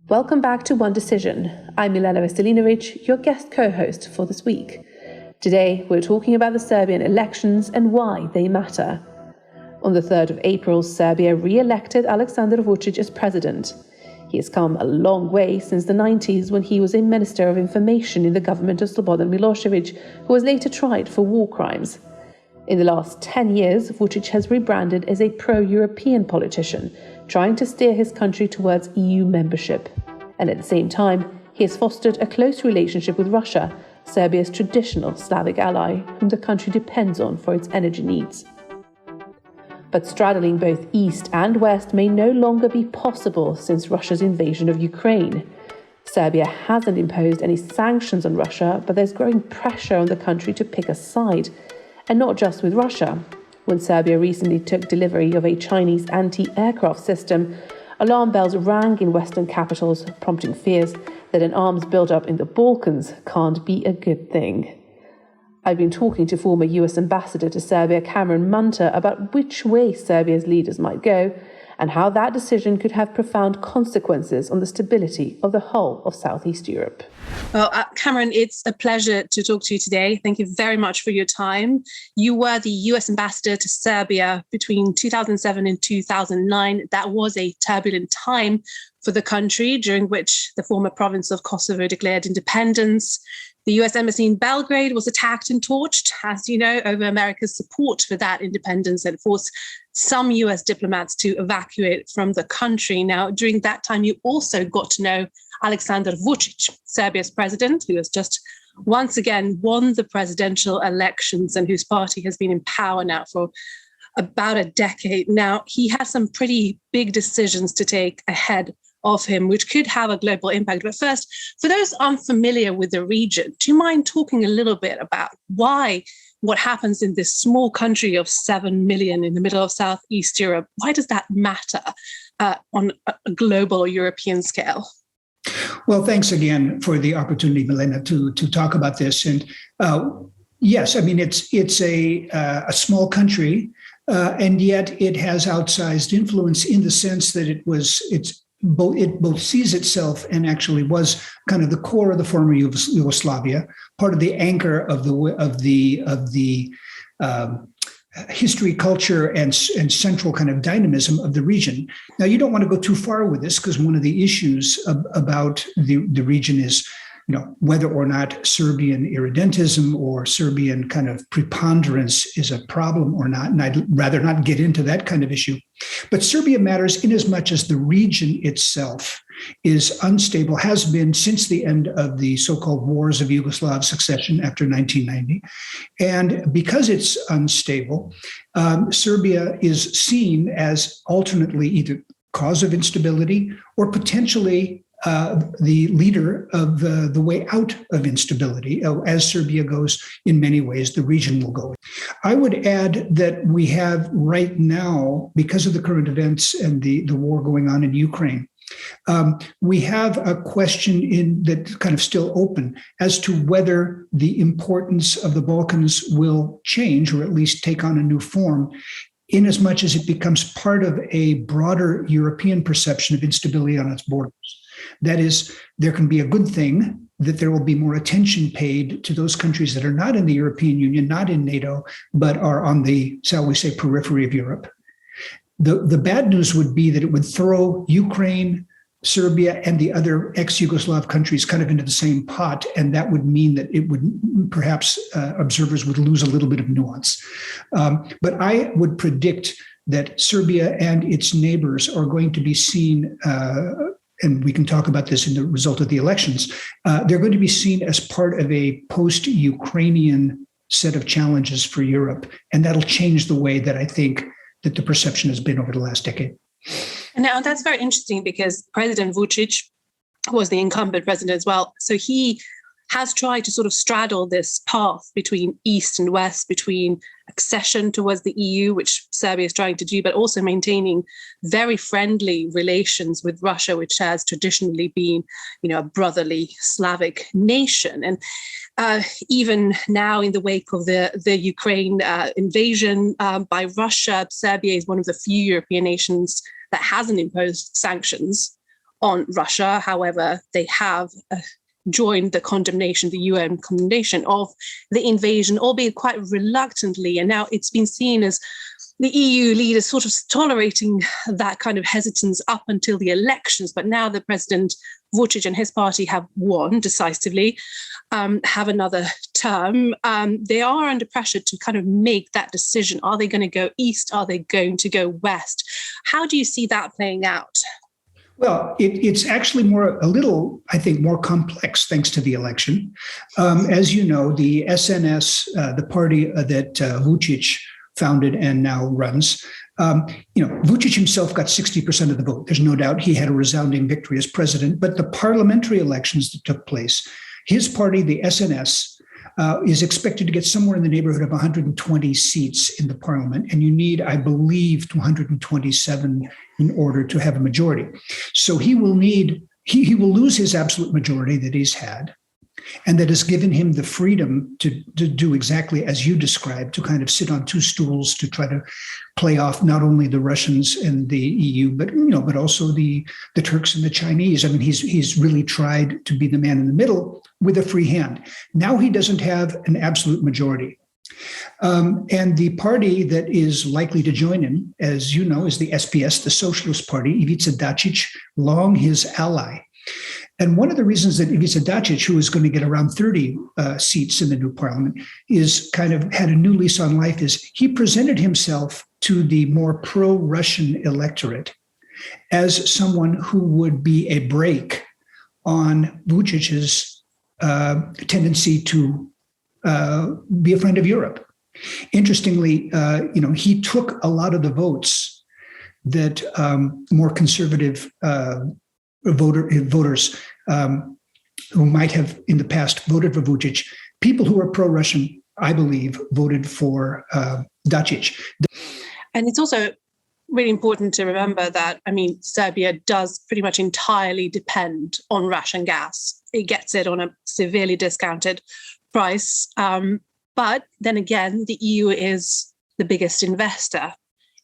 Welcome back to One Decision. I'm Milena Veselinovic, your guest co-host for this week. Today, we're talking about the Serbian elections and why they matter. On the 3rd of April, Serbia re-elected Aleksandar Vucić as president. He has come a long way since the 90s when he was a Minister of Information in the government of Slobodan Milošević, who was later tried for war crimes. In the last 10 years, Vucić has rebranded as a pro-European politician, trying to steer his country towards EU membership. And at the same time, he has fostered a close relationship with Russia, Serbia's traditional Slavic ally, whom the country depends on for its energy needs. But straddling both East and West may no longer be possible since Russia's invasion of Ukraine. Serbia hasn't imposed any sanctions on Russia, but there's growing pressure on the country to pick a side. And not just with Russia. When Serbia recently took delivery of a Chinese anti-aircraft system, alarm bells rang in Western capitals, prompting fears that an arms build-up in the Balkans can't be a good thing. I've been talking to former US Ambassador to Serbia Cameron Munter about which way Serbia's leaders might go and how that decision could have profound consequences on the stability of the whole of Southeast Europe. Well, Cameron, it's a pleasure to talk to you today. Thank you very much for your time. You were the US Ambassador to Serbia between 2007 and 2009. That was a turbulent time for the country, during which the former province of Kosovo declared independence. The US Embassy in Belgrade was attacked and torched, as you know, over America's support for that independence and forced some US diplomats to evacuate from the country. Now, during that time, you also got to know Aleksandar Vučić, Serbia's president, who has just once again won the presidential elections and whose party has been in power now for about a decade. Now, he has some pretty big decisions to take ahead of him, which could have a global impact. But first, for those unfamiliar with the region, do you mind talking a little bit about why what happens in this small country of 7 million in the middle of Southeast Europe, why does that matter on a global or European scale? Well, thanks again for the opportunity, Milena, to talk about this. And yes, I mean, it's a small country, and yet it has outsized influence in the sense that it both sees itself and actually was kind of the core of the former Yugoslavia, part of the anchor of the history, culture, and central kind of dynamism of the region. Now, you don't want to go too far with this because one of the issues about the region is, whether or not Serbian irredentism or Serbian kind of preponderance is a problem or not. And I'd rather not get into that kind of issue. But Serbia matters in as much as the region itself is unstable, has been since the end of the so-called wars of Yugoslav succession after 1990. And because it's unstable, Serbia is seen as alternately either cause of instability or potentially the leader of the way out of instability. As Serbia goes, in many ways, the region will go. I would add that we have right now, because of the current events and the war going on in Ukraine, we have a question that's kind of still open as to whether the importance of the Balkans will change or at least take on a new form, in as much as it becomes part of a broader European perception of instability on its borders. That is, there can be a good thing that there will be more attention paid to those countries that are not in the European Union, not in NATO, but are on the, shall we say, periphery of Europe. The bad news would be that it would throw Ukraine, Serbia, and the other ex-Yugoslav countries kind of into the same pot, and that would mean that it would perhaps observers would lose a little bit of nuance. But I would predict that Serbia and its neighbors are going to be seen and we can talk about this in the result of the elections, they're going to be seen as part of a post-Ukrainian set of challenges for Europe. And that'll change the way that I think that the perception has been over the last decade. Now, that's very interesting because President Vučić was the incumbent president as well. So he has tried to sort of straddle this path between East and West, between accession towards the EU, which Serbia is trying to do, but also maintaining very friendly relations with Russia, which has traditionally been, a brotherly Slavic nation. And even now, in the wake of the Ukraine invasion by Russia, Serbia is one of the few European nations that hasn't imposed sanctions on Russia. However, they have joined the condemnation, the UN condemnation of the invasion, albeit quite reluctantly. And now it's been seen as the EU leaders sort of tolerating that kind of hesitance up until the elections. But now the President Vucic and his party have won decisively, have another term. They are under pressure to kind of make that decision. Are they going to go east? Are they going to go west? How do you see that playing out? Well, it's actually a little, I think, more complex thanks to the election. As you know, the SNS, the party that Vucic founded and now runs, Vucic himself got 60% of the vote. There's no doubt he had a resounding victory as president. But the parliamentary elections that took place, his party, the SNS, is expected to get somewhere in the neighborhood of 120 seats in the parliament. And you need, I believe, 227 in order to have a majority. So he will lose his absolute majority that he's had, and that has given him the freedom to do exactly as you described, to kind of sit on two stools to try to play off not only the Russians and the EU, but also the Turks and the Chinese. I mean, he's really tried to be the man in the middle with a free hand. Now he doesn't have an absolute majority. And the party that is likely to join him, as you know, is the SPS, the Socialist Party, Ivica Dačić, long his ally. And one of the reasons that Ivica Dačić, who is going to get around 30 seats in the new parliament, is kind of had a new lease on life, is he presented himself to the more pro-Russian electorate as someone who would be a brake on Vucic's tendency to be a friend of Europe. Interestingly, he took a lot of the votes that more conservative voters who might have in the past voted for Vucic. People who are pro-Russian, I believe, voted for Dačić. And it's also really important to remember that, Serbia does pretty much entirely depend on Russian gas. It gets it on a severely discounted price. But then again, the EU is the biggest investor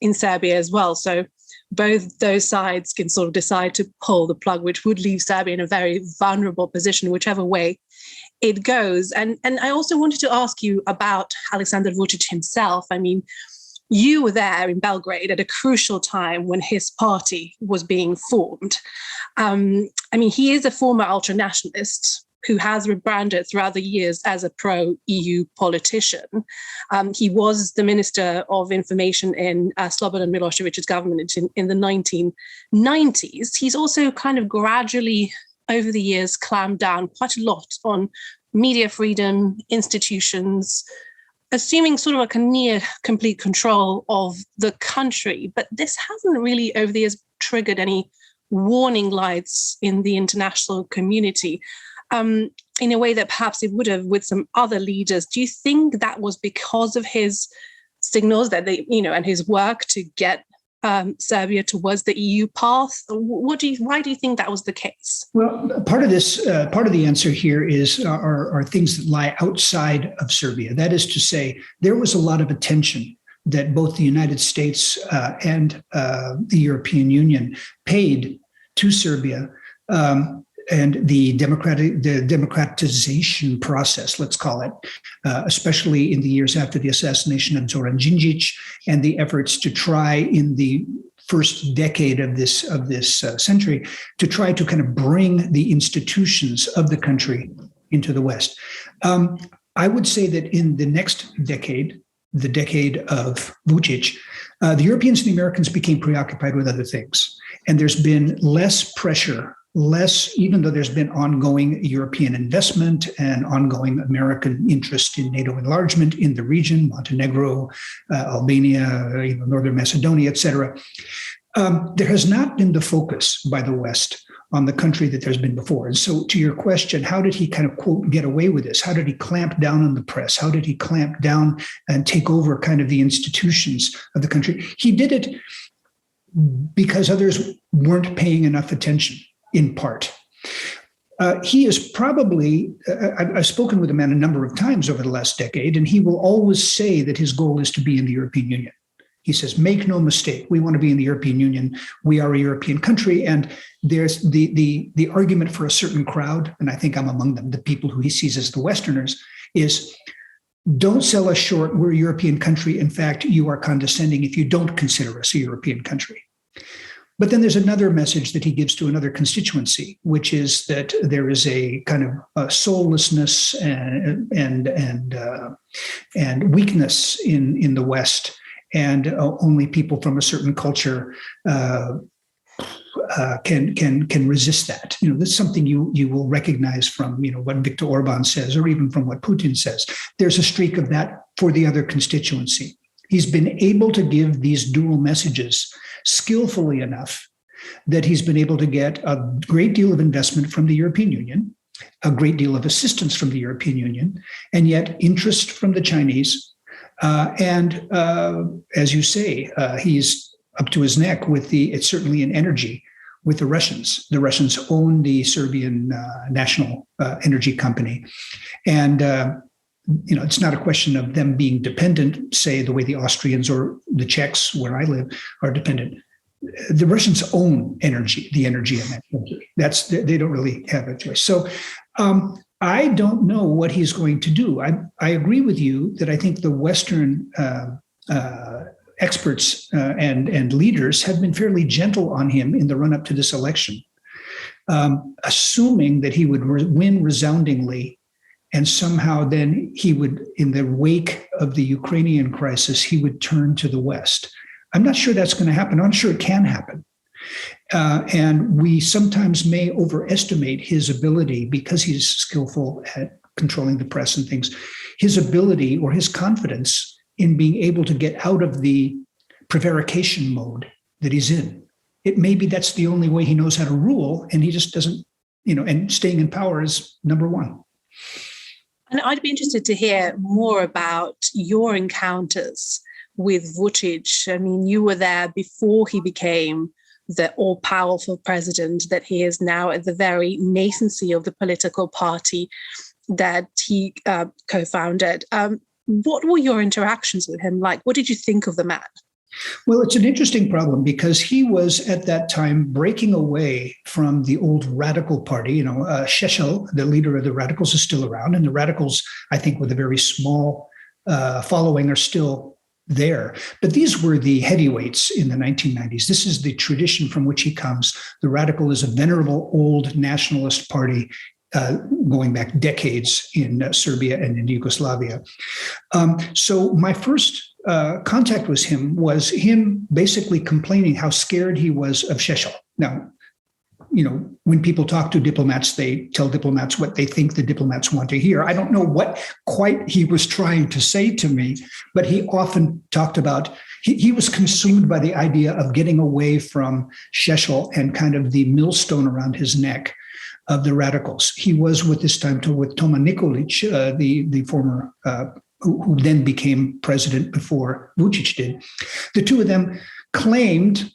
in Serbia as well. So both those sides can sort of decide to pull the plug, which would leave Serbia in a very vulnerable position, whichever way it goes. And I also wanted to ask you about Aleksandar Vučić himself. You were there in Belgrade at a crucial time when his party was being formed. He is a former ultranationalist who has rebranded throughout the years as a pro-EU politician. He was the Minister of Information in Slobodan Milosevic's government in the 1990s. He's also kind of gradually, over the years, clamped down quite a lot on media freedom, institutions, assuming sort of a near complete control of the country. But this hasn't really, over the years, triggered any warning lights in the international community. In a way that perhaps it would have with some other leaders. Do you think that was because of his signals that and his work to get Serbia towards the EU path? Why do you think that was the case? Well, part of the answer here are things that lie outside of Serbia. That is to say, there was a lot of attention that both the United States and the European Union paid to Serbia. And the democratization process, let's call it, especially in the years after the assassination of Zoran Đinđić and the efforts to try in the first decade of this century to try to kind of bring the institutions of the country into the West. I would say that in the next decade, the decade of Vučić, the Europeans and the Americans became preoccupied with other things, and there's been less pressure. Even though there's been ongoing European investment and ongoing American interest in NATO enlargement in the region, Montenegro, Albania, Northern Macedonia, et cetera, there has not been the focus by the West on the country that there's been before. And so to your question, how did he kind of, quote, get away with this? How did he clamp down on the press? How did he clamp down and take over kind of the institutions of the country? He did it because others weren't paying enough attention. In part, he is probably, I've spoken with the man a number of times over the last decade, and he will always say that his goal is to be in the European Union. He says, make no mistake, we want to be in the European Union. We are a European country. And there's the argument for a certain crowd, and I think I'm among them, the people who he sees as the Westerners, is don't sell us short. We're a European country. In fact, you are condescending if you don't consider us a European country. But then there's another message that he gives to another constituency, which is that there is a kind of soullessness and weakness in the West, and only people from a certain culture can resist that. That's something you will recognize from what Viktor Orban says, or even from what Putin says. There's a streak of that for the other constituency. He's been able to give these dual messages skillfully enough that he's been able to get a great deal of investment from the European Union, a great deal of assistance from the European Union, and yet interest from the Chinese. And as you say, he's up to his neck with it's certainly in energy with the Russians. The Russians own the Serbian national energy company. And it's not a question of them being dependent, say, the way the Austrians or the Czechs, where I live, are dependent. The Russians own energy, the energy in that country. They don't really have a choice. So I don't know what he's going to do. I agree with you that I think the Western experts and leaders have been fairly gentle on him in the run-up to this election, assuming that he would win resoundingly. And somehow then he would, in the wake of the Ukrainian crisis, he would turn to the West. I'm not sure that's going to happen. I'm not sure it can happen. And we sometimes may overestimate his ability, because he's skillful at controlling the press and things, his ability or his confidence in being able to get out of the prevarication mode that he's in. It may be that's the only way he knows how to rule, and he just doesn't, and staying in power is number one. And I'd be interested to hear more about your encounters with Vucic. I mean, you were there before he became the all-powerful president that he is now, at the very nascency of the political party that he co-founded. What were your interactions with him like? What did you think of the man? Well, it's an interesting problem because he was at that time breaking away from the old radical party. Šešelj, the leader of the radicals, is still around. And the radicals, I think, with a very small following, are still there. But these were the heavyweights in the 1990s. This is the tradition from which he comes. The radical is a venerable old nationalist party going back decades in Serbia and in Yugoslavia. So my first contact with him was him basically complaining how scared he was of Šešelj. Now, when people talk to diplomats, they tell diplomats what they think the diplomats want to hear. I don't know what quite he was trying to say to me, but he often talked about, he was consumed by the idea of getting away from Šešelj and kind of the millstone around his neck of the radicals. He was with Toma Nikolic, the former, who then became president before Vučić did. The two of them claimed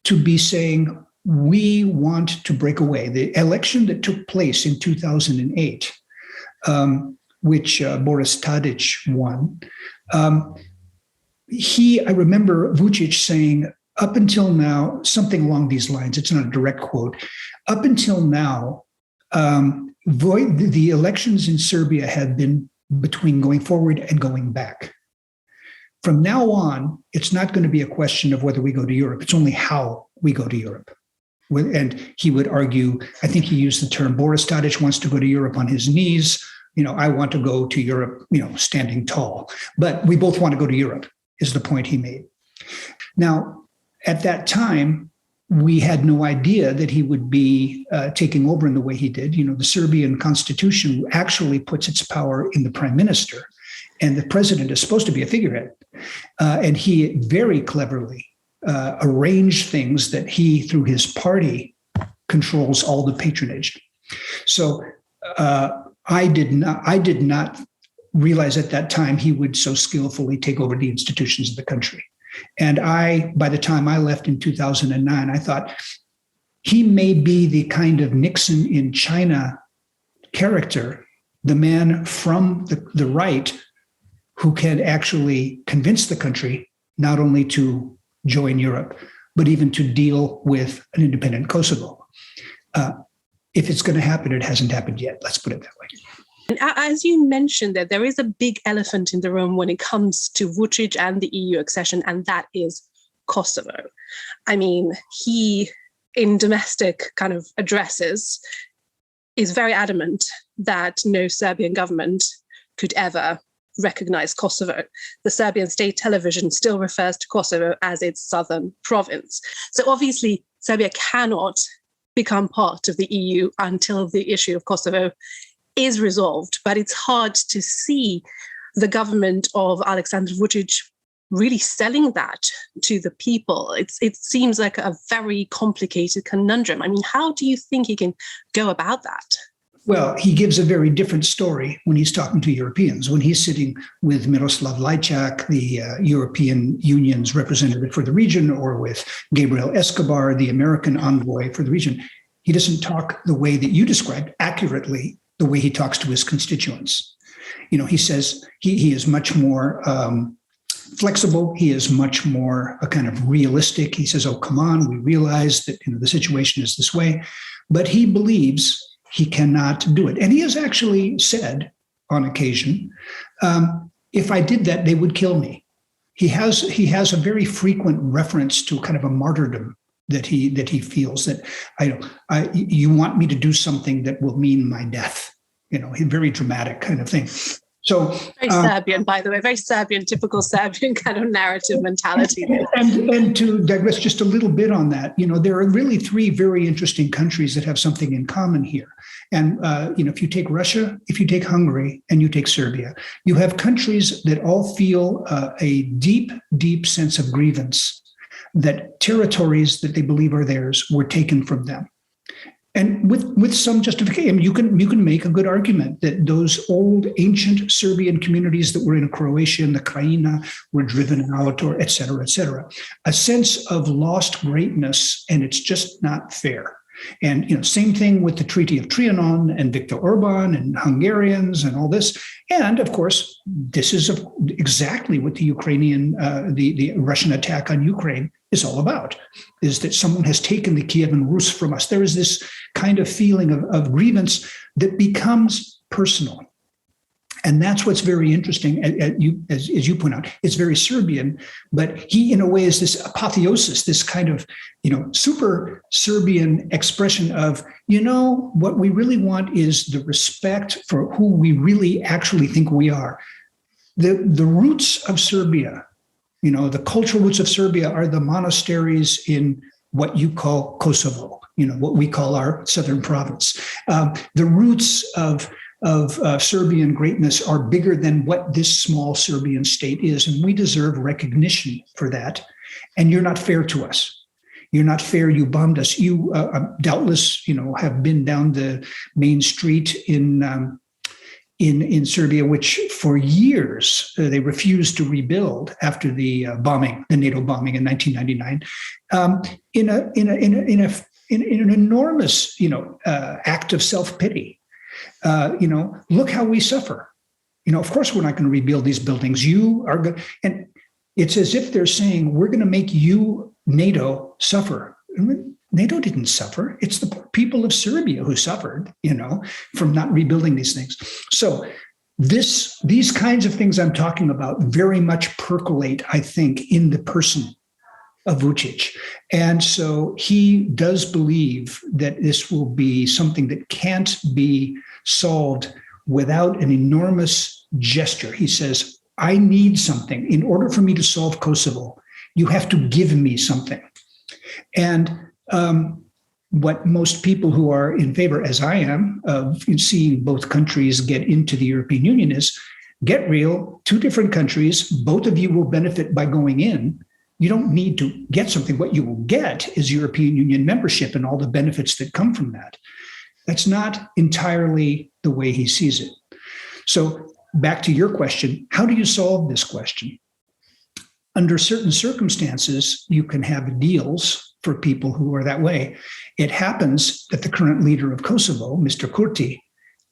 to be saying, we want to break away. The election that took place in 2008, which Boris Tadić won, I remember Vučić saying, up until now, something along these lines, it's not a direct quote, up until now, the elections in Serbia have been between going forward and going back. From now on, it's not going to be a question of whether we go to Europe. It's only how we go to Europe. And he would argue, I think he used the term, Boris Tadić wants to go to Europe on his knees. I want to go to Europe, standing tall. But we both want to go to Europe, is the point he made. Now, at that time, we had no idea that he would be taking over in the way he did. The Serbian constitution actually puts its power in the prime minister, and the president is supposed to be a figurehead. And he very cleverly arranged things that he, through his party, controls all the patronage. So I did not realize at that time he would so skillfully take over the institutions of the country. And by the time I left in 2009, I thought he may be the kind of Nixon in China character, the man from the right who can actually convince the country not only to join Europe, but even to deal with an independent Kosovo. If it's going to happen, it hasn't happened yet. Let's put it that way. And as you mentioned, that there is a big elephant in the room when it comes to Vucic and the EU accession, and that is Kosovo. I mean, he, in domestic kind of addresses, is very adamant that no Serbian government could ever recognize Kosovo. The Serbian state television still refers to Kosovo as its southern province. So obviously, Serbia cannot become part of the EU until the issue of Kosovo is resolved. But it's hard to see the government of Aleksandar Vucic really selling that to the people. It seems like a very complicated conundrum. I mean, how do you think he can go about that? Well, he gives a very different story when he's talking to Europeans. When he's sitting with Miroslav Lajčák, the European Union's representative for the region, or with Gabriel Escobar, the American envoy for the region, he doesn't talk the way that you described accurately, the way he talks to his constituents. You know, he says he is much more flexible. He is much more a kind of realistic. He says, oh, come on, we realize that the situation is this way. But he believes he cannot do it. And he has actually said on occasion, if I did that, they would kill me. He has a very frequent reference to kind of a martyrdom that he feels that you want me to do something that will mean my death. You know, very dramatic kind of thing. So very Serbian, by the way, very Serbian, typical Serbian kind of narrative mentality. And to digress just a little bit on that, you know, there are really three very interesting countries that have something in common here. And, if you take Russia, if you take Hungary, and you take Serbia, you have countries that all feel a deep, deep sense of grievance that territories that they believe are theirs were taken from them. And with some justification, you can make a good argument that those old ancient Serbian communities that were in Croatia and the Krajina were driven out, or et cetera, et cetera. A sense of lost greatness, and it's just not fair. And same thing with the Treaty of Trianon and Viktor Orban and Hungarians and all this. And of course, this is exactly what the the Russian attack on Ukraine is all about, is that someone has taken the Kievan Rus from us. There is this kind of feeling of grievance that becomes personal. And that's what's very interesting, as you point out. It's very Serbian, but he, in a way, is this apotheosis, this kind of, super Serbian expression of, what we really want is the respect for who we really actually think we are. The roots of Serbia, the cultural roots of Serbia are the monasteries in what you call Kosovo, what we call our southern province. The roots of Serbian greatness are bigger than what this small Serbian state is, and we deserve recognition for that. And you're not fair to us. You're not fair. You bombed us. You doubtless, have been down the main street in Serbia, which for years they refused to rebuild after the NATO bombing in 1999, in an enormous, act of self-pity. Look how we suffer. Of course, we're not going to rebuild these buildings. You are good. And it's as if they're saying, we're going to make you, NATO, suffer. NATO didn't suffer. It's the people of Serbia who suffered, from not rebuilding these things. So these kinds of things I'm talking about very much percolate, I think, in the person of Vucic. And so he does believe that this will be something that can't be solved without an enormous gesture. He says, I need something. In order for me to solve Kosovo, you have to give me something. And what most people who are in favor, as I am, of seeing both countries get into the European Union is, get real, two different countries, both of you will benefit by going in. You don't need to get something. What you will get is European Union membership and all the benefits that come from that. That's not entirely the way he sees it. So back to your question, how do you solve this question? Under certain circumstances, you can have deals for people who are that way. It happens that the current leader of Kosovo, Mr. Kurti,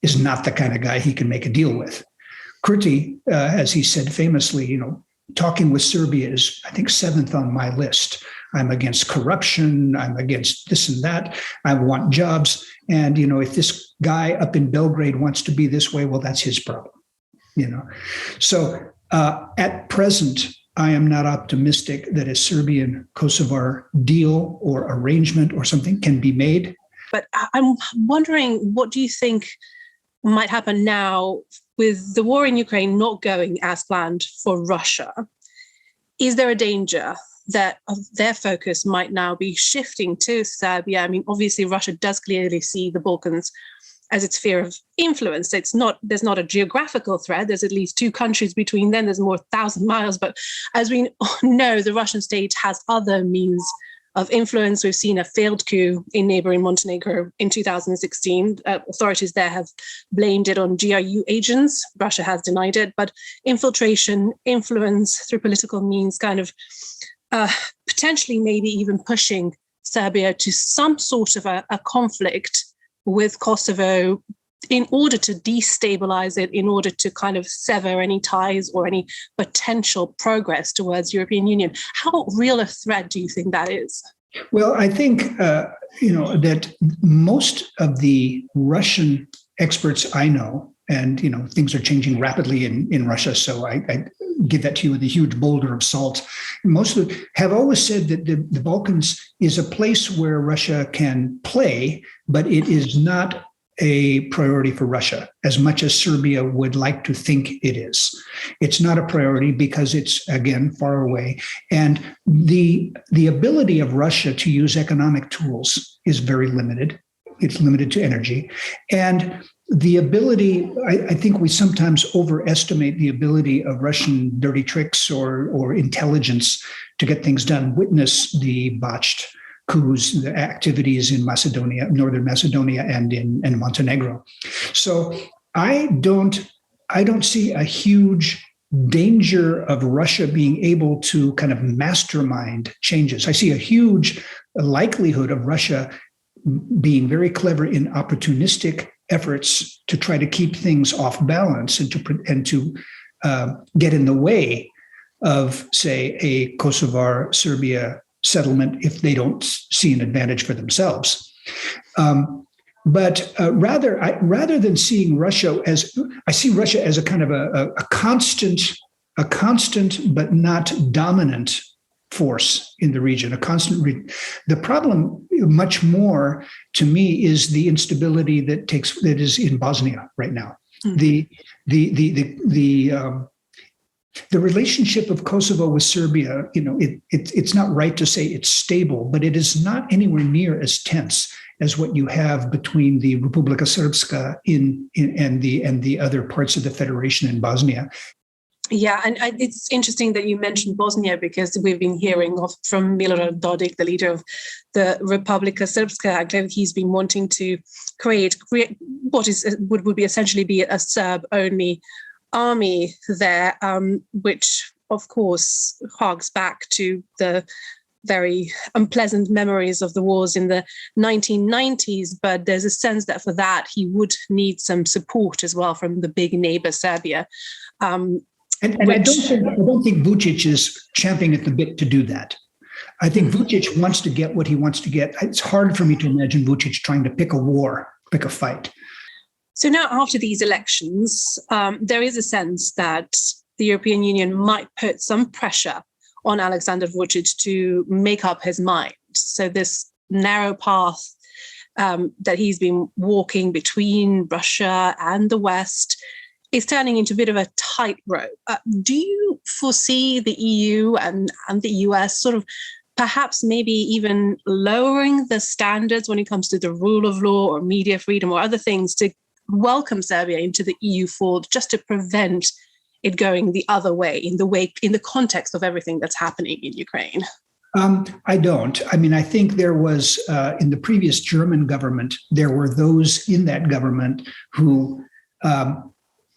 is not the kind of guy he can make a deal with. Kurti, as he said famously, talking with Serbia is, I think, 7th on my list. I'm against corruption. I'm against this and that. I want jobs. And, if this guy up in Belgrade wants to be this way, well, that's his problem, So at present, I am not optimistic that a Serbian-Kosovar deal or arrangement or something can be made. But I'm wondering, what do you think might happen now with the war in Ukraine not going as planned for Russia? Is there a danger that their focus might now be shifting to Serbia? I mean, obviously, Russia does clearly see the Balkans as its sphere of influence. There's not a geographical threat. There's at least 2 countries between them. There's more 1,000 miles. But as we know, the Russian state has other means of influence. We've seen a failed coup in neighboring Montenegro in 2016. Authorities there have blamed it on GRU agents. Russia has denied it. But infiltration, influence through political means kind of potentially maybe even pushing Serbia to some sort of a conflict with Kosovo in order to destabilize it, in order to kind of sever any ties or any potential progress towards European Union. How real a threat do you think that is? Well, I think, that most of the Russian experts I know, and, things are changing rapidly in Russia, so I give that to you with a huge boulder of salt. Most of them have always said that the Balkans is a place where Russia can play, but it is not a priority for Russia as much as Serbia would like to think it is. It's not a priority because it's, again, far away. And the ability of Russia to use economic tools is very limited. It's limited to energy. And the ability, I think we sometimes overestimate the ability of Russian dirty tricks or intelligence to get things done. Witness the botched coups, the activities in Macedonia, Northern Macedonia, and in Montenegro. So I don't see a huge danger of Russia being able to kind of mastermind changes. I see a huge likelihood of Russia being very clever in opportunistic efforts to try to keep things off balance and to get in the way of, say, a Kosovar-Serbia settlement if they don't see an advantage for themselves. But rather than seeing Russia I see Russia as a kind of a constant but not dominant force in the region. The problem, much more to me, is the instability that is in Bosnia right now. Mm-hmm. The relationship of Kosovo with Serbia, it's not right to say it's stable, but it is not anywhere near as tense as what you have between the Republika Srpska and the other parts of the federation in Bosnia. Yeah, and it's interesting that you mentioned Bosnia, because we've been hearing from Milorad Dodik, the leader of the Republika Srpska. He's been wanting to create what would be essentially be a Serb-only army there, which of course harks back to the very unpleasant memories of the wars in the 1990s. But there's a sense that for that he would need some support as well from the big neighbor Serbia. And I don't think Vucic is champing at the bit to do that. I think Vucic wants to get what he wants to get. It's hard for me to imagine Vucic trying to pick a fight. So now, after these elections, there is a sense that the European Union might put some pressure on Aleksandar Vučić to make up his mind. So this narrow path that he's been walking between Russia and the West is turning into a bit of a tightrope. Do you foresee the EU and the US sort of perhaps maybe even lowering the standards when it comes to the rule of law or media freedom or other things to welcome Serbia into the EU fold, just to prevent it going the other way in the context of everything that's happening in Ukraine? I don't. I mean, I think there was, in the previous German government, there were those in that government who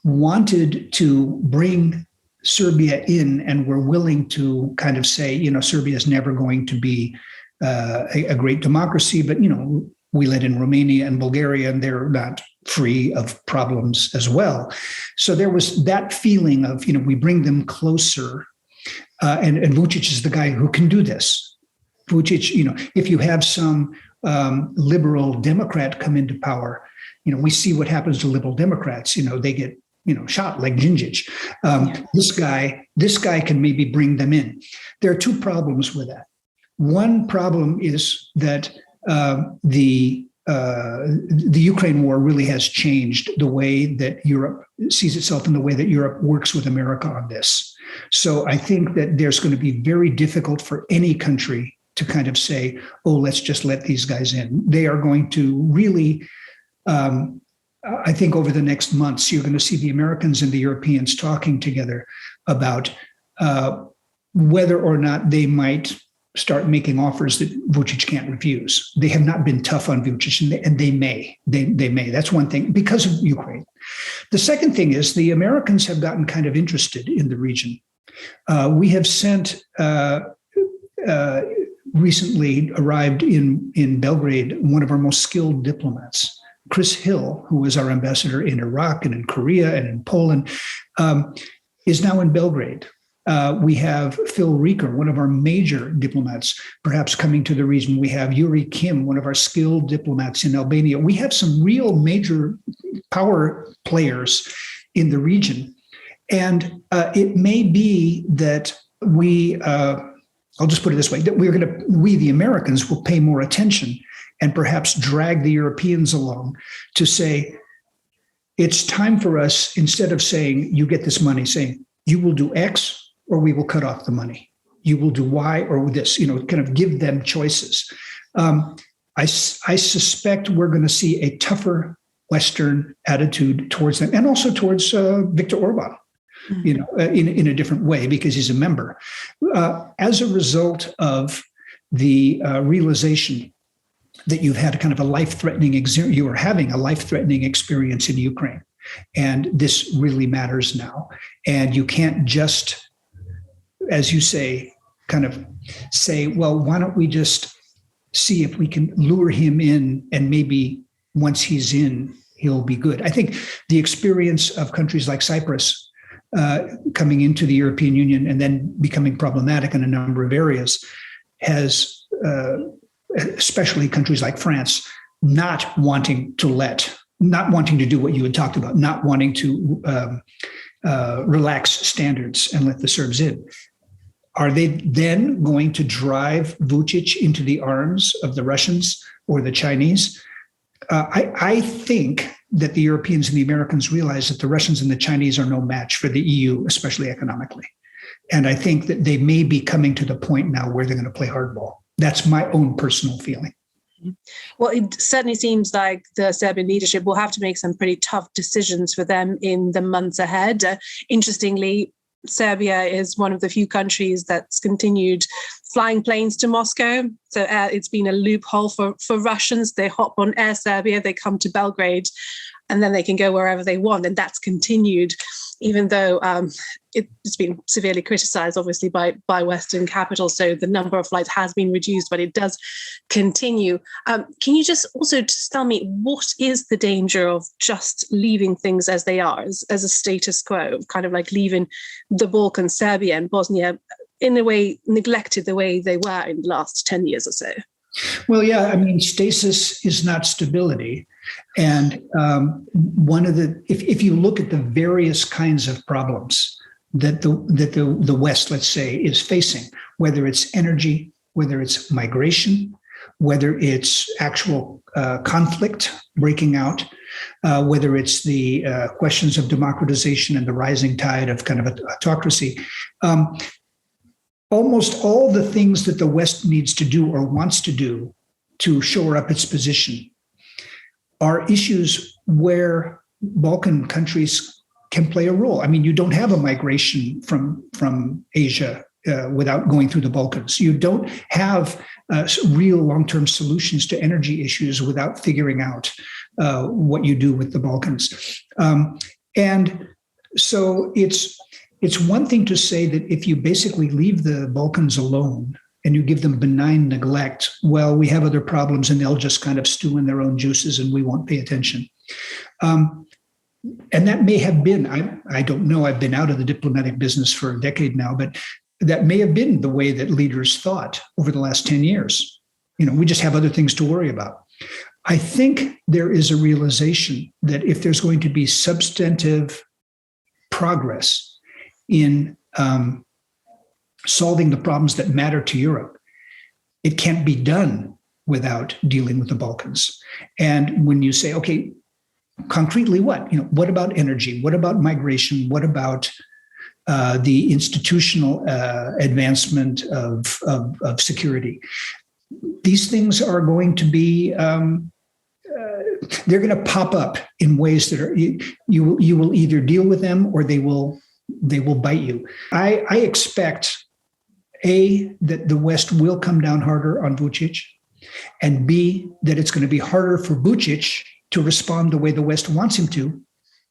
wanted to bring Serbia in and were willing to kind of say, Serbia is never going to be a great democracy, but, we let in Romania and Bulgaria, and they're not free of problems as well. So there was that feeling of, we bring them closer. And Vucic is the guy who can do this. Vucic, if you have some liberal Democrat come into power, we see what happens to liberal Democrats. They get shot like Djindjic. This guy can maybe bring them in. There are two problems with that. One problem is that the Ukraine war really has changed the way that Europe sees itself and the way that Europe works with America on this. So I think that there's going to be very difficult for any country to kind of say, oh, let's just let these guys in. They are going to really, I think over the next months, you're going to see the Americans and the Europeans talking together about whether or not they might start making offers that Vucic can't refuse. They have not been tough on Vucic, and they may. They may. That's one thing, because of Ukraine. The second thing is the Americans have gotten kind of interested in the region. We have sent, recently arrived in Belgrade, one of our most skilled diplomats, Chris Hill, who was our ambassador in Iraq and in Korea and in Poland, is now in Belgrade. We have Phil Rieker, one of our major diplomats, perhaps coming to the region. We have Yuri Kim, one of our skilled diplomats in Albania. We have some real major power players in the region. And it may be that I'll just put it this way, that we, the Americans, will pay more attention and perhaps drag the Europeans along to say, it's time for us, instead of saying, you get this money, saying, you will do X or we will cut off the money. You will do Y or this, kind of give them choices. I suspect we're going to see a tougher Western attitude towards them, and also towards Viktor Orban, in a different way, because he's a member. As a result of the realization that you've had kind of a life-threatening you are having a life-threatening experience in Ukraine, and this really matters now. And you can't just, as you say, kind of say, well, why don't we just see if we can lure him in, and maybe once he's in, he'll be good. I think the experience of countries like Cyprus coming into the European Union and then becoming problematic in a number of areas has, especially countries like France, not wanting to do what you had talked about, not wanting to relax standards and let the Serbs in. Are they then going to drive Vucic into the arms of the Russians or the Chinese? I think that the Europeans and the Americans realize that the Russians and the Chinese are no match for the EU, especially economically. And I think that they may be coming to the point now where they're going to play hardball. That's my own personal feeling. Well, it certainly seems like the Serbian leadership will have to make some pretty tough decisions for them in the months ahead. Interestingly, Serbia is one of the few countries that's continued flying planes to Moscow. So it's been a loophole for Russians. They hop on Air Serbia, they come to Belgrade, and then they can go wherever they want. And that's continued, even though it's been severely criticized, obviously, by Western capitals. So the number of flights has been reduced, but it does continue. Can you just tell me, what is the danger of just leaving things as they are, as a status quo, kind of like leaving the Balkans, Serbia and Bosnia, in a way, neglected the way they were in the last 10 years or so? Well, yeah, I mean, stasis is not stability. And if you look at the various kinds of problems that the West, let's say, is facing, whether it's energy, whether it's migration, whether it's actual conflict breaking out, whether it's the questions of democratization and the rising tide of kind of autocracy, almost all the things that the West needs to do or wants to do to shore up its position are issues where Balkan countries can play a role. I mean, you don't have a migration from Asia without going through the Balkans. You don't have real long-term solutions to energy issues without figuring out what you do with the Balkans. And so it's one thing to say that if you basically leave the Balkans alone and you give them benign neglect, well, we have other problems and they'll just kind of stew in their own juices and we won't pay attention. And that may have been, I don't know, I've been out of the diplomatic business for a decade now, but that may have been the way that leaders thought over the last 10 years. We just have other things to worry about. I think there is a realization that if there's going to be substantive progress in solving the problems that matter to Europe, it can't be done without dealing with the Balkans. And when you say, okay, concretely what? What about energy? What about migration? What about the institutional advancement of security? These things are going to be, they're going to pop up in ways that are, you will either deal with them or they will bite you. I expect, A, that the West will come down harder on Vucic, and B, that it's going to be harder for Vucic to respond the way the West wants him to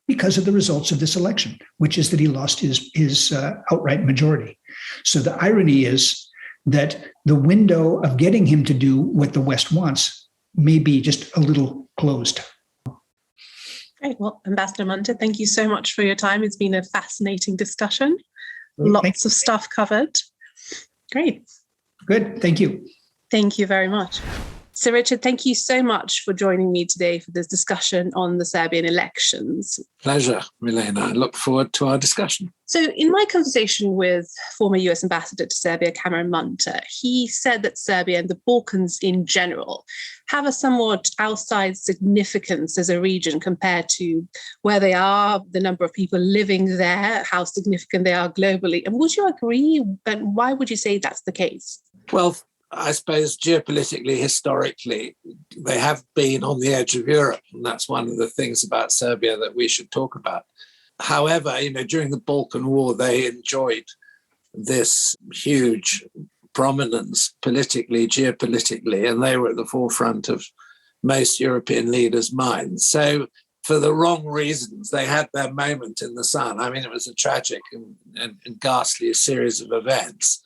because of the results of this election, which is that he lost his outright majority. So the irony is that the window of getting him to do what the West wants may be just a little closed. Great. Well, Ambassador Munter, thank you so much for your time. It's been a fascinating discussion. Lots of stuff covered. Great. Good. Thank you. Thank you very much. Sir Richard, thank you so much for joining me today for this discussion on the Serbian elections. Pleasure, Milena. I look forward to our discussion. So in my conversation with former US Ambassador to Serbia, Cameron Munter, he said that Serbia and the Balkans in general have a somewhat outside significance as a region compared to where they are, the number of people living there, how significant they are globally. And would you agree? And why would you say that's the case? Well, I suppose geopolitically, historically, they have been on the edge of Europe. And that's one of the things about Serbia that we should talk about. However, during the Balkan War, they enjoyed this huge prominence politically, geopolitically, and they were at the forefront of most European leaders' minds. So for the wrong reasons, they had their moment in the sun. I mean, it was a tragic and ghastly series of events.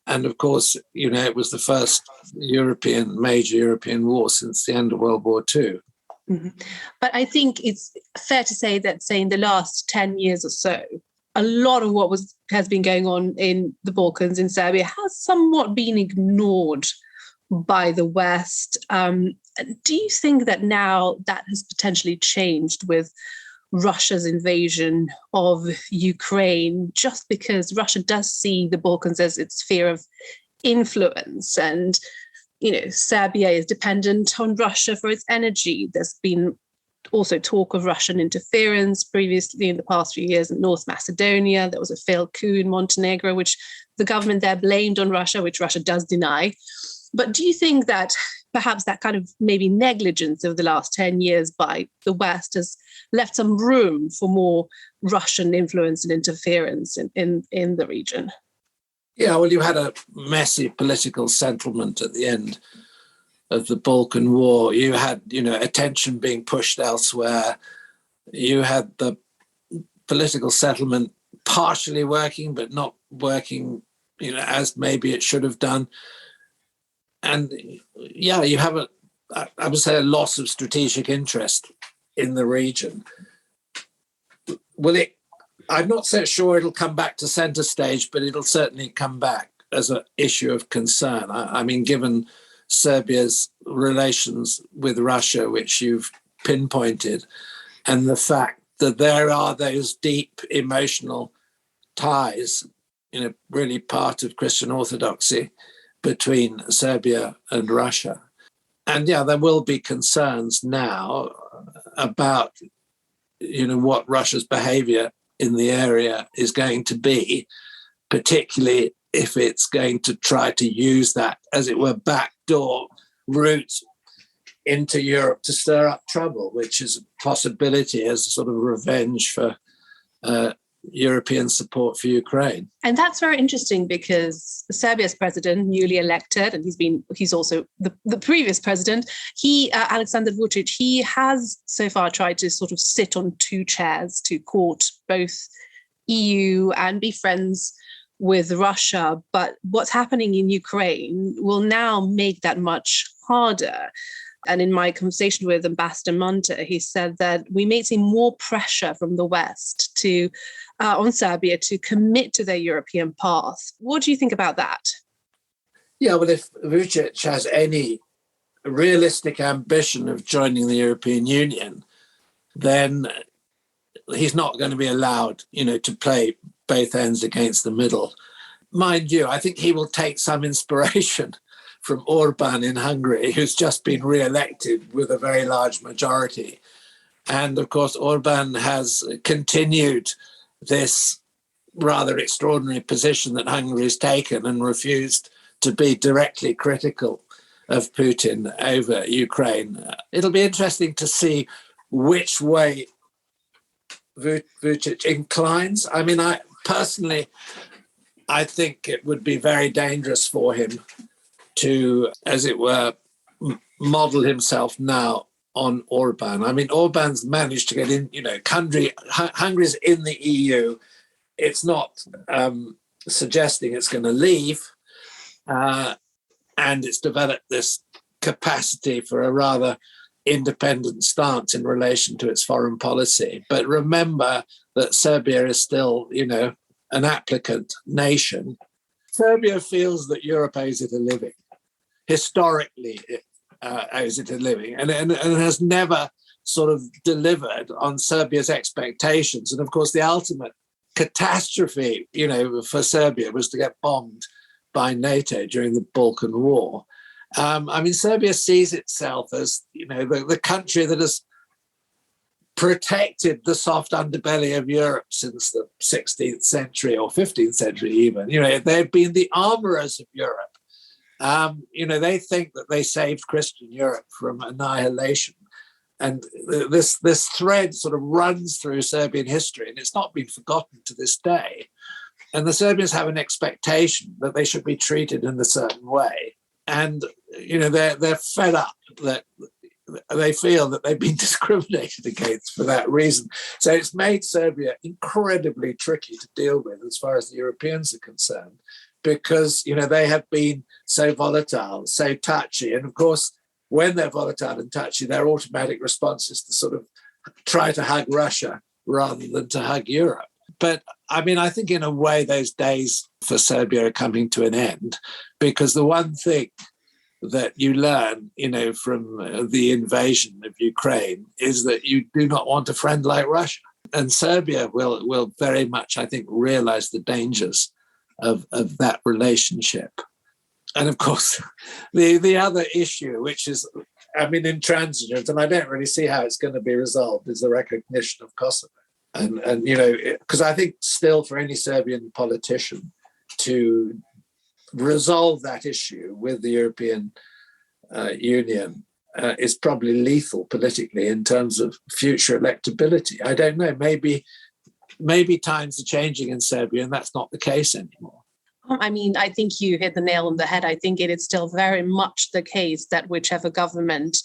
And of course, it was the first major European war since the end of World War II. Mm-hmm. But I think it's fair to say that, say, in the last 10 years or so, a lot of what has been going on in the Balkans, in Serbia, has somewhat been ignored by the West. Do you think that now that has potentially changed with Russia's invasion of Ukraine, just because Russia does see the Balkans as its sphere of influence, and Serbia is dependent on Russia for its energy? There's been also talk of Russian interference previously in the past few years in North Macedonia. There was a failed coup in Montenegro, which the government there blamed on Russia, which Russia does deny. But do you think that perhaps that kind of maybe negligence of the last 10 years by the West has left some room for more Russian influence and interference in the region? Yeah, well, you had a messy political settlement at the end of the Balkan War. You had, attention being pushed elsewhere. You had the political settlement partially working, but not working, as maybe it should have done. And yeah, you have I would say, a loss of strategic interest in the region. I'm not so sure it'll come back to center stage, but it'll certainly come back as an issue of concern. I mean, given Serbia's relations with Russia, which you've pinpointed, and the fact that there are those deep emotional ties, really part of Christian Orthodoxy between Serbia and Russia. And yeah, there will be concerns now about, what Russia's behavior in the area is going to be, particularly if it's going to try to use that, as it were, backdoor route into Europe to stir up trouble, which is a possibility as a sort of revenge for European support for Ukraine. And that's very interesting because Serbia's president, newly elected, and he's also the previous president, Aleksandar Vucić, he has so far tried to sort of sit on two chairs to court both EU and be friends with Russia. But what's happening in Ukraine will now make that much harder. And in my conversation with Ambassador Munter, he said that we may see more pressure from the West to on Serbia to commit to their European path. What do you think about that? Yeah, well, if Vucic has any realistic ambition of joining the European Union, then he's not going to be allowed, to play both ends against the middle. Mind you, I think he will take some inspiration from Orban in Hungary, who's just been re-elected with a very large majority. And of course, Orban has continued this rather extraordinary position that Hungary has taken and refused to be directly critical of Putin over Ukraine. It'll be interesting to see which way Vucic inclines. I mean, I think it would be very dangerous for him to, as it were, model himself now on Orban. I mean, Orban's managed to get in, Hungary's in the EU. It's not suggesting it's going to leave. And it's developed this capacity for a rather independent stance in relation to its foreign policy. But remember that Serbia is still, an applicant nation. Serbia feels that Europe owes it a living. Historically, it owes it a living, and has never sort of delivered on Serbia's expectations. And of course, the ultimate catastrophe, for Serbia was to get bombed by NATO during the Balkan War. Serbia sees itself as, the country that has protected the soft underbelly of Europe since the 16th century or 15th century even. They've been the armorers of Europe. They think that they saved Christian Europe from annihilation. And this thread sort of runs through Serbian history, and it's not been forgotten to this day. And the Serbians have an expectation that they should be treated in a certain way. And, they're fed up that they feel that they've been discriminated against for that reason. So it's made Serbia incredibly tricky to deal with as far as the Europeans are concerned, because, they have been so volatile, so touchy. And of course, when they're volatile and touchy, their automatic response is to sort of try to hug Russia rather than to hug Europe. But I think in a way those days for Serbia are coming to an end, because the one thing that you learn, from the invasion of Ukraine is that you do not want a friend like Russia. And Serbia will very much, I think, realize the dangers of that relationship. And of course, the other issue, which is, intransigent, and I don't really see how it's going to be resolved, is the recognition of Kosovo. And because I think still for any Serbian politician to resolve that issue with the European Union is probably lethal politically in terms of future electability. I don't know, maybe times are changing in Serbia and that's not the case anymore. I think you hit the nail on the head. I think it is still very much the case that whichever government,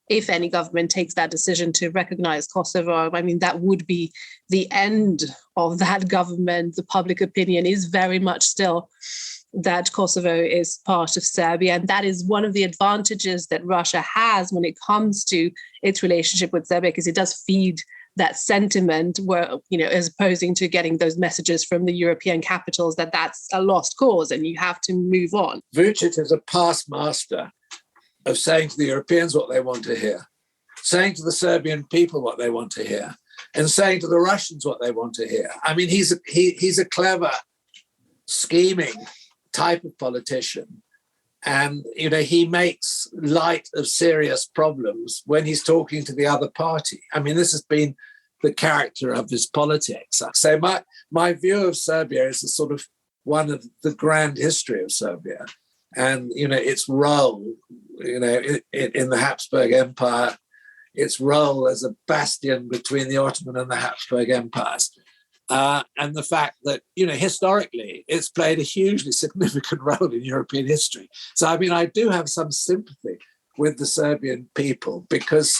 if any government, takes that decision to recognize Kosovo, that would be the end of that government. The public opinion is very much still that Kosovo is part of Serbia. And that is one of the advantages that Russia has when it comes to its relationship with Serbia, because it does feed that sentiment where, as opposing to getting those messages from the European capitals that that's a lost cause and you have to move on. Vucic is a past master of saying to the Europeans what they want to hear, saying to the Serbian people what they want to hear, and saying to the Russians what they want to hear. He's a clever, scheming type of politician. And, he makes light of serious problems when he's talking to the other party. This has been the character of his politics. So my view of Serbia is a sort of one of the grand history of Serbia and, its role, in the Habsburg Empire, its role as a bastion between the Ottoman and the Habsburg empires. And the fact that, historically, it's played a hugely significant role in European history. So, I do have some sympathy with the Serbian people because,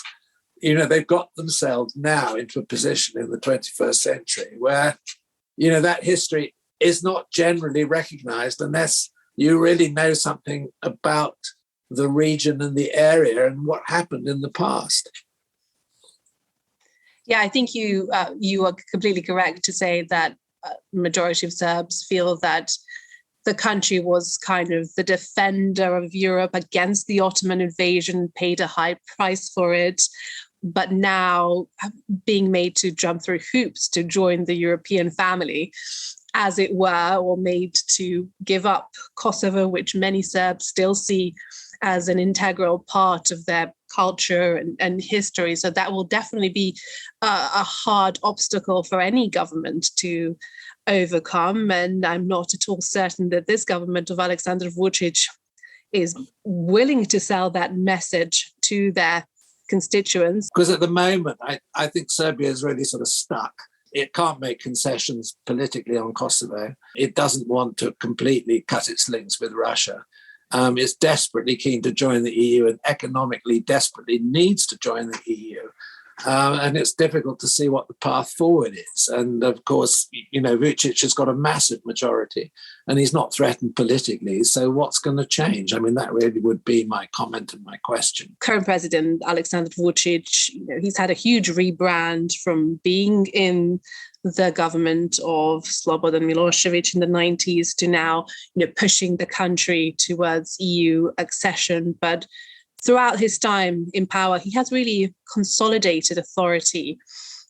they've got themselves now into a position in the 21st century where, that history is not generally recognized unless you really know something about the region and the area and what happened in the past. Yeah, I think you are completely correct to say that majority of Serbs feel that the country was kind of the defender of Europe against the Ottoman invasion, paid a high price for it, but now being made to jump through hoops to join the European family, as it were, or made to give up Kosovo, which many Serbs still see as an integral part of their culture and history. So that will definitely be a hard obstacle for any government to overcome. And I'm not at all certain that this government of Aleksandar Vucić is willing to sell that message to their constituents. Because at the moment, I think Serbia is really sort of stuck. It can't make concessions politically on Kosovo. It doesn't want to completely cut its links with Russia. It's desperately keen to join the EU and economically desperately needs to join the EU. And it's difficult to see what the path forward is. And of course, Vucic has got a massive majority and he's not threatened politically. So what's going to change? I mean, that really would be my comment and my question. Current President Aleksandar Vucić, he's had a huge rebrand from being in the government of Slobodan Milosevic in the 90s to now, pushing the country towards EU accession. But throughout his time in power, he has really consolidated authority,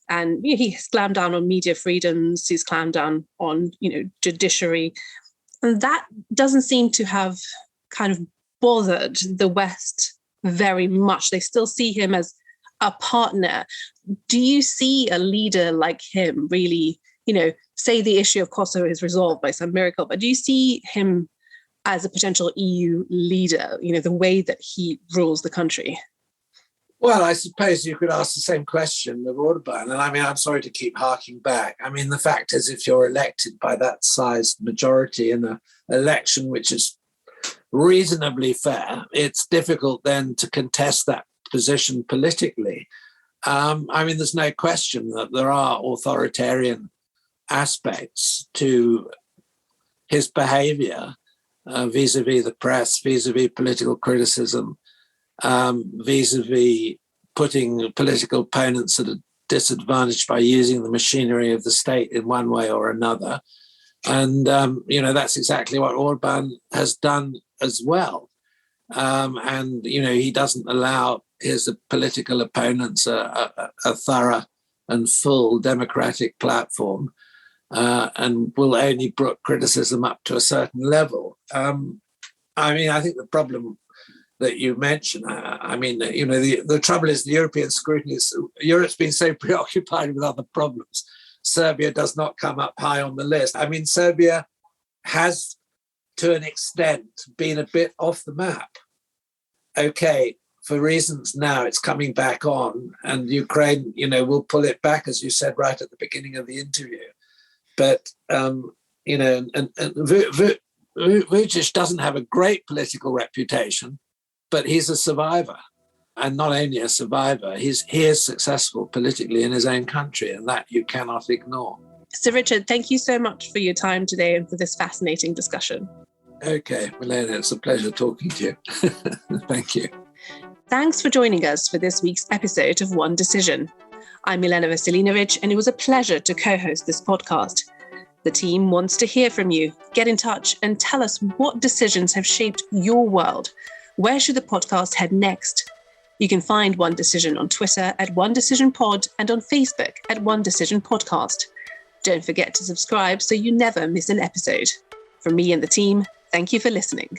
and he's clamped down on media freedoms. He's clamped down on, judiciary, and that doesn't seem to have kind of bothered the West very much. They still see him as a partner. Do you see a leader like him really, say the issue of Kosovo is resolved by some miracle, but do you see him as a potential EU leader, the way that he rules the country? Well, I suppose you could ask the same question of Orban. And I mean, I'm sorry to keep harking back. I mean, the fact is, if you're elected by that sized majority in an election which is reasonably fair, it's difficult then to contest that position politically. I mean, there's no question that there are authoritarian aspects to his behavior vis-a-vis the press, vis-a-vis political criticism, vis-a-vis putting political opponents at a disadvantage by using the machinery of the state in one way or another. And, that's exactly what Orban has done as well. And, he doesn't allow his political opponents a thorough and full democratic platform. And will only brook criticism up to a certain level. I think the problem that you mentioned, the trouble is the European scrutiny Europe's been so preoccupied with other problems. Serbia does not come up high on the list. I mean, Serbia has, to an extent, been a bit off the map. Okay, for reasons now, it's coming back on, and Ukraine, will pull it back, as you said right at the beginning of the interview. But, Vucic doesn't have a great political reputation, but he's a survivor. And not only a survivor, he is successful politically in his own country, and that you cannot ignore. Sir Richard, thank you so much for your time today and for this fascinating discussion. Okay, Milena, it's a pleasure talking to you. Thank you. Thanks for joining us for this week's episode of One Decision. I'm Milena Veselinovic, and it was a pleasure to co-host this podcast. The team wants to hear from you. Get in touch and tell us what decisions have shaped your world. Where should the podcast head next? You can find One Decision on Twitter at One Decision Pod and on Facebook at One Decision Podcast. Don't forget to subscribe so you never miss an episode. From me and the team, thank you for listening.